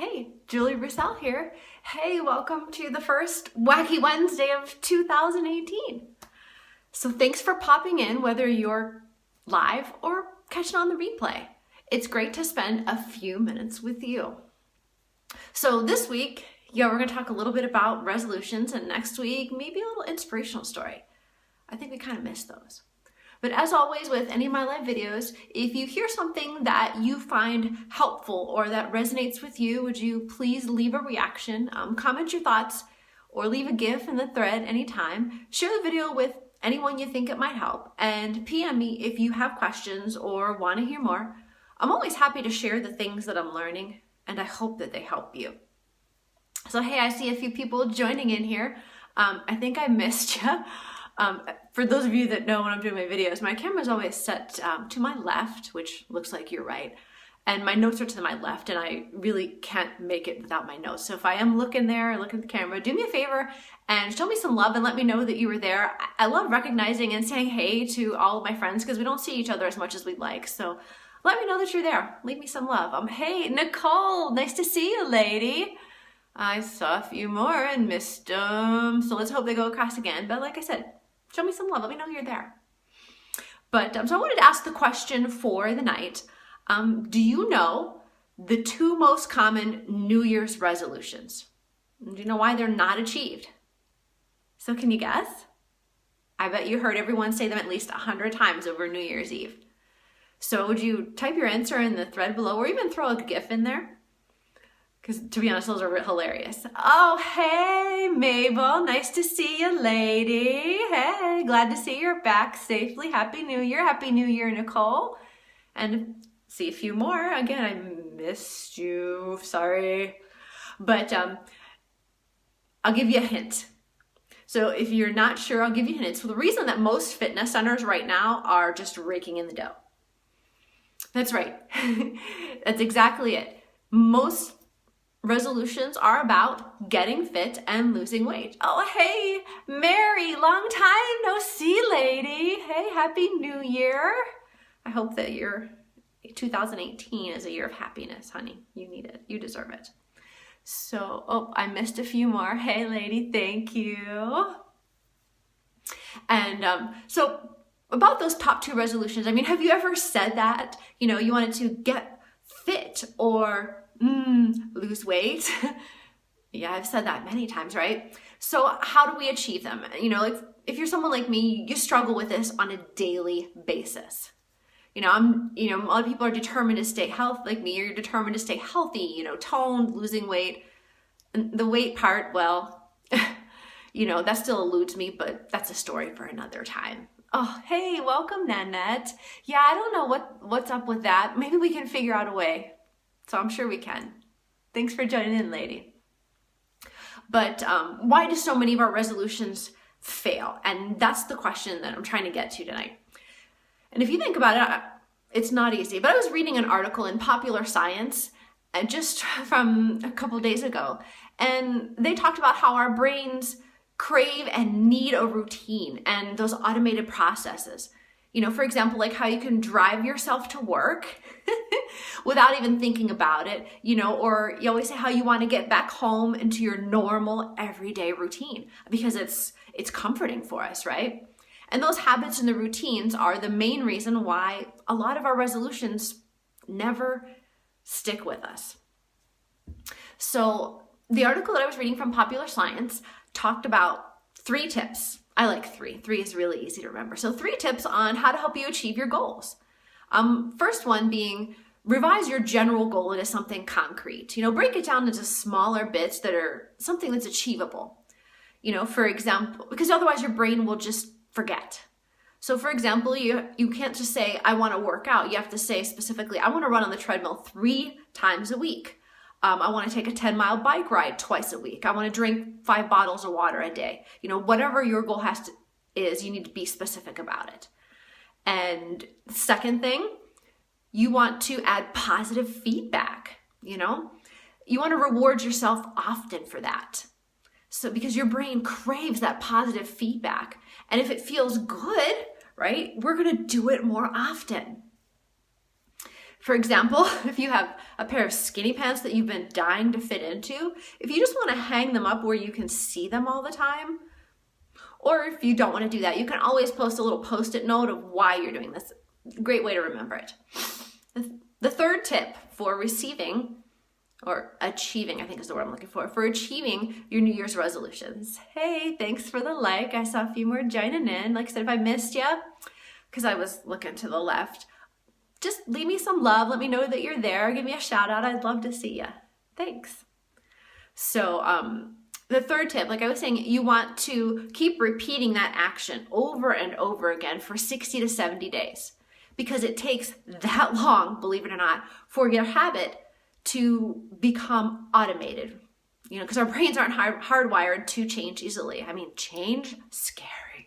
Hey, Julie Roussel here. Hey, welcome to the first Wacky Wednesday of 2018. So thanks for popping in, whether you're live or catching on the replay. It's great to spend a few minutes with you. So this week, we're going to talk a little bit about resolutions, and next week, maybe a little inspirational story. I think we kind of missed those. But as always with any of my live videos, if you hear something that you find helpful or that resonates with you, would you please leave a reaction, comment your thoughts, or leave a GIF in the thread anytime. Share the video with anyone you think it might help, and PM me if you have questions or want to hear more. I'm always happy to share the things that I'm learning, and I hope that they help you. So hey, I see a few people joining in here. I think I missed you. For those of you that know when I'm doing my videos, my camera's always set to my left, which looks like you're right, and my notes are to my left, and I really can't make it without my notes. So if I am looking there, looking at the camera, do me a favor and show me some love and let me know that you were there. I love recognizing and saying hey to all of my friends because we don't see each other as much as we'd like. So let me know that you're there. Leave me some love. Hey, Nicole, nice to see you, lady. I saw a few more and missed them, so let's hope they go across again. But like I said, show me some love. Let me know you're there. But so I wanted to ask the question for the night. Do you know the two most common New Year's resolutions? Do you know why they're not achieved? So can you guess? I bet you heard everyone say them at least 100 times over New Year's Eve. So would you type your answer in the thread below or even throw a GIF in there? Because to be honest, those are hilarious. Oh, hey, Mabel. Nice to see you, lady. Hey, glad to see you're back safely. Happy New Year. Happy New Year, Nicole. And see a few more. Again, I missed you. Sorry. But I'll give you a hint. So if you're not sure, I'll give you a hint. So the reason that most fitness centers right now are just raking in the dough. That's right. That's exactly it. Most resolutions are about getting fit and losing weight. Oh, hey, Mary, long time no see, lady. Hey, Happy New Year. I hope that your 2018 is a year of happiness, honey. You need it. You deserve it. So, oh, I missed a few more. Hey, lady, thank you. And so about those top two resolutions, I mean, have you ever said that, you wanted to get fit or lose weight? Yeah, I've said that many times, right? So how do we achieve them? Like if you're someone like me, you struggle with this on a daily basis. A lot of people are determined to stay healthy, like me, you're determined to stay healthy, toned, losing weight. And the weight part, well, that still eludes me, but that's a story for another time. Oh, hey, welcome, Nanette. Yeah, I don't know what's up with that. Maybe we can figure out a way. So I'm sure we can. Thanks for joining in, lady. But why do so many of our resolutions fail? And that's the question that I'm trying to get to tonight. And if you think about it, it's not easy. But I was reading an article in Popular Science just from a couple days ago, and they talked about how our brains crave and need a routine and those automated processes. For example, like how you can drive yourself to work without even thinking about it, or you always say how you want to get back home into your normal everyday routine because it's comforting for us, right? And those habits and the routines are the main reason why a lot of our resolutions never stick with us. So the article that I was reading from Popular Science talked about 3 tips. I like 3. 3 is really easy to remember. So 3 tips on how to help you achieve your goals. First one being revise your general goal into something concrete. Break it down into smaller bits that are something that's achievable. For example, because otherwise your brain will just forget. So for example, you can't just say, I want to work out. You have to say specifically, I want to run on the treadmill 3 times a week. I want to take a 10-mile bike ride twice a week. I want to drink 5 bottles of water a day. Whatever your goal is, you need to be specific about it. And second thing, you want to add positive feedback. You want to reward yourself often for that. So because your brain craves that positive feedback. And if it feels good, right, we're going to do it more often. For example, if you have a pair of skinny pants that you've been dying to fit into, if you just want to hang them up where you can see them all the time, or if you don't want to do that, you can always post a little post-it note of why you're doing this. Great way to remember it. The third tip for receiving, or achieving, I think is the word I'm looking for achieving your New Year's resolutions. Hey, thanks for the like. I saw a few more joining in. Like I said, if I missed you, because I was looking to the left, just leave me some love. Let me know that you're there. Give me a shout out. I'd love to see you. Thanks. So the third tip, like I was saying, you want to keep repeating that action over and over again for 60 to 70 days, because it takes that long, believe it or not, for your habit to become automated. Because our brains aren't hardwired to change easily. I mean, change, scary.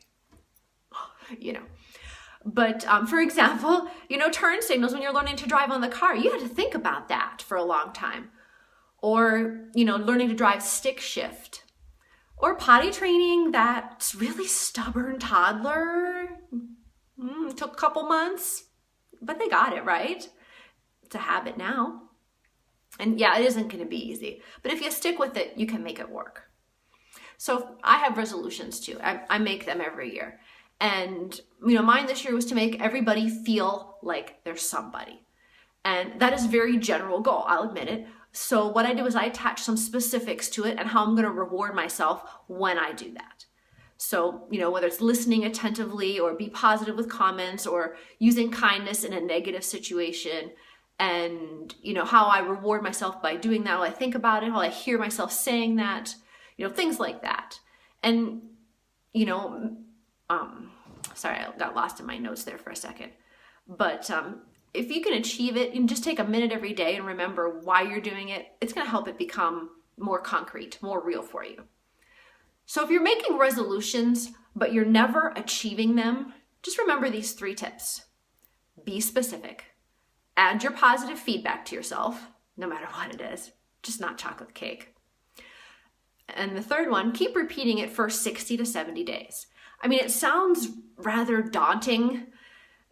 But for example, turn signals when you're learning to drive on the car, you had to think about that for a long time. Or, learning to drive stick shift. Or potty training that really stubborn toddler. It took a couple months, but they got it, right? It's a habit now. And yeah, it isn't going to be easy. But if you stick with it, you can make it work. So I have resolutions too. I make them every year. And, mine this year was to make everybody feel like they're somebody. And that is a very general goal, I'll admit it. So what I do is I attach some specifics to it and how I'm going to reward myself when I do that. So, whether it's listening attentively or be positive with comments or using kindness in a negative situation, and, how I reward myself by doing that, how I think about it, how I hear myself saying that, things like that. And, sorry, I got lost in my notes there for a second. But if you can achieve it, and just take a minute every day and remember why you're doing it, it's going to help it become more concrete, more real for you. So if you're making resolutions, but you're never achieving them, just remember these 3 tips. Be specific. Add your positive feedback to yourself, no matter what it is, just not chocolate cake. And the third one, keep repeating it for 60 to 70 days. I mean, it sounds rather daunting,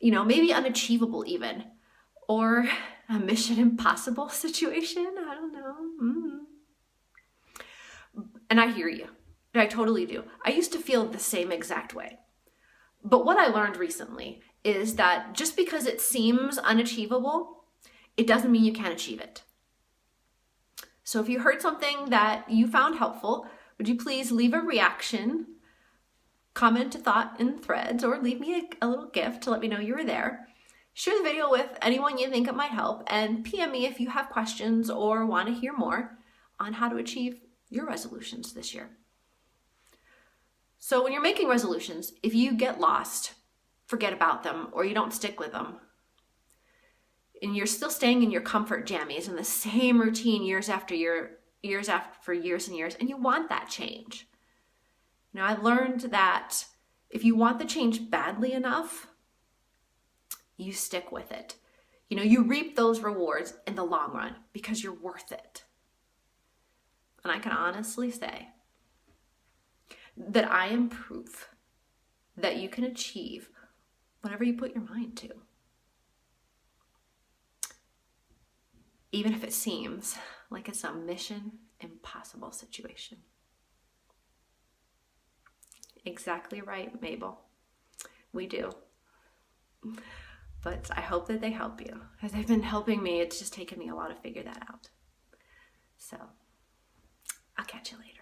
maybe unachievable even, or a Mission Impossible situation. I don't know. And I hear you. I totally do. I used to feel the same exact way. But what I learned recently is that just because it seems unachievable, it doesn't mean you can't achieve it. So if you heard something that you found helpful, would you please leave a reaction, comment a thought in threads, or leave me a little gift to let me know you were there. Share the video with anyone you think it might help, and PM me if you have questions or want to hear more on how to achieve your resolutions this year. So when you're making resolutions, if you get lost, forget about them, or you don't stick with them, and you're still staying in your comfort jammies in the same routine years and years, and you want that change. I learned that if you want the change badly enough, you stick with it. You reap those rewards in the long run because you're worth it. And I can honestly say that I am proof that you can achieve whatever you put your mind to. Even if it seems like it's a Mission Impossible situation. Exactly right, Mabel. We do. But I hope that they help you. As they've been helping me, it's just taken me a while to figure that out. So, I'll catch you later.